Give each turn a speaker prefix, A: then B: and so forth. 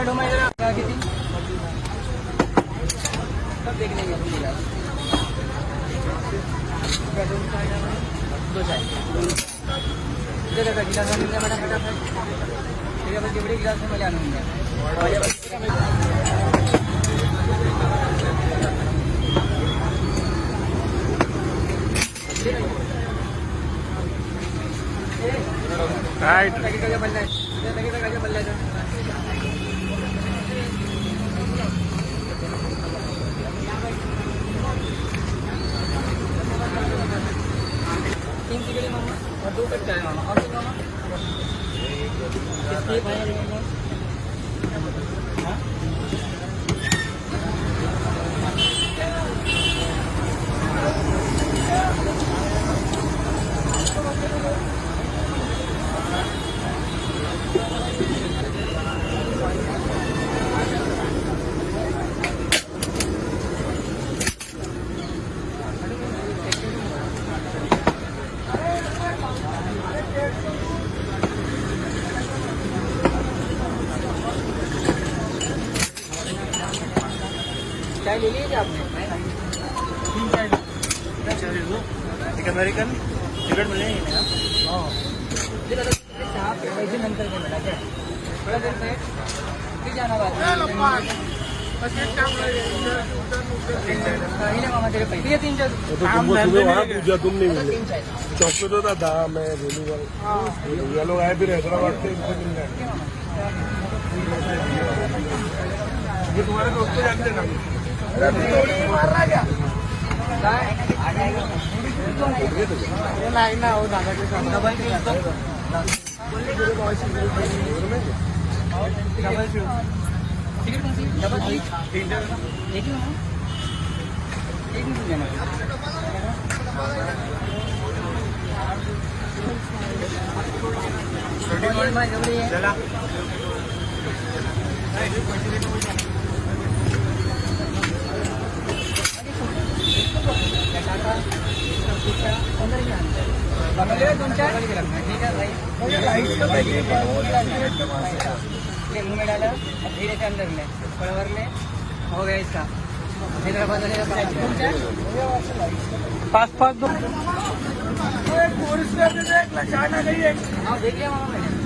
A: किती सब देख लेंगे दो चाय गिलास आणून द्या मॅडम फटाफट त्याच्यावर जेवढे गिलास आहे मला आणून द्या
B: राइट
A: काय बल्ल्याचं तीन टिकट मामा और दो कट चाय मामा और मामा किसके भाई रहेंगे हाँ चाय ले लीजिए आपने तीन चाय
B: एक अमेरिकन टिकट मिलेंगे
A: पैसे नंतर केलं काय थोडा देर से किती जाणार मामा तेरे पैसे ये तीन चाय
C: तुम नहीं मिले चौकीदार होता था मैं रेलू ये लोग आए फिर हैदराबाद से इनको मिल गए ये तुम्हारे दोस्त को जानते ना
A: मारला क्या नाही ना हो दादा के साथ डबल टिकट कौन सी डबल एक ही हो एक ही जाना चला मुंह डाला धीरे से अंदर ले बराबर ले हो गया इसका हैदराबाद
C: पास पास दो
A: हाँ देख लिया मामा मैंने